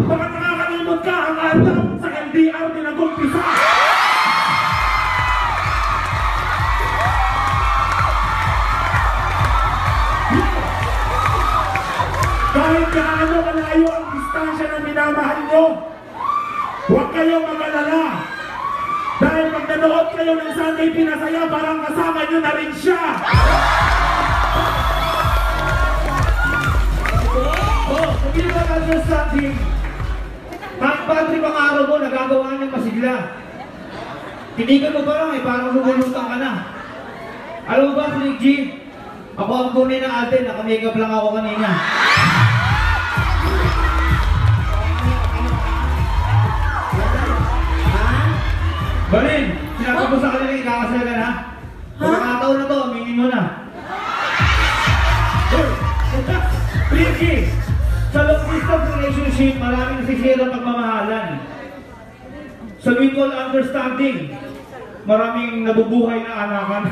Baka nakakalimot ka ang alam sa LDR ni nag-umpisa. Kahit gaano kalayo ang distansya ng minamahal nyo, huwag kayong mag-alala. Dahil pag nanood kayo ng Sunday Pinasaya, parang kasama nyo na rin siya. Hindi ba understanding? Pag-battery pang araw mo, nagagawa niyang masigla. Tinigan mo pa lang parang lumulutang ka na. Alam mo ba, Kunig G? Ako ang tunay ng ate, naka-makeup lang ako kanina. Balin, sinabi ko sa kanila ikakasal ka na? Pagkakataon na to, aminin mo na. Ricky, sa long-distance relationship, maraming nasisira pagmamahalan. Sa mutual understanding, maraming nabubuhay na anakan.